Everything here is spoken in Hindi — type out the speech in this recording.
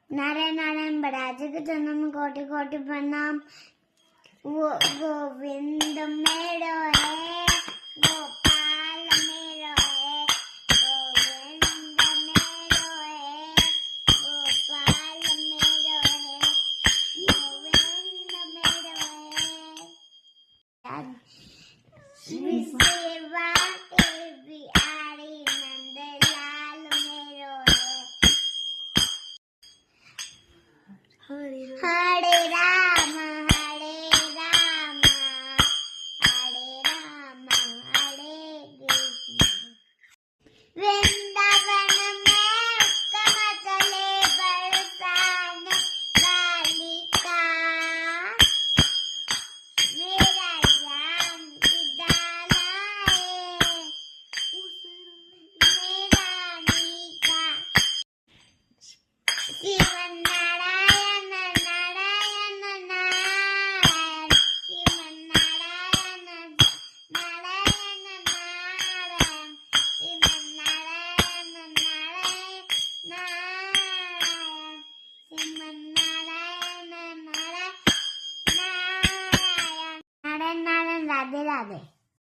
नारायण नारायण बड़ाजे के जन्म कोटि कोटि प्रणाम। वो गोविंद मेरो है, गोपाल मेरो है, गोविंद मेरो है, गोपाल मेरो है, गोविंद मेरो है। सेवा के बिहारी नंदलाल मेरो है। हरे राम हरे राम, हरे राम हरे कृष्ण। वृंदावन में कहाँ चले बरसाने बालिका, मेरा श्याम पिदाला है, मेरा मीका। श्रीमन नारायण नारायण नारायण, श्रीमन नारायण नारायण नारायण, श्रीमन नारायण नारायण नारायण, श्रीमन नारायण नारायण नारायण। नारायण नारायण, राधे राधे।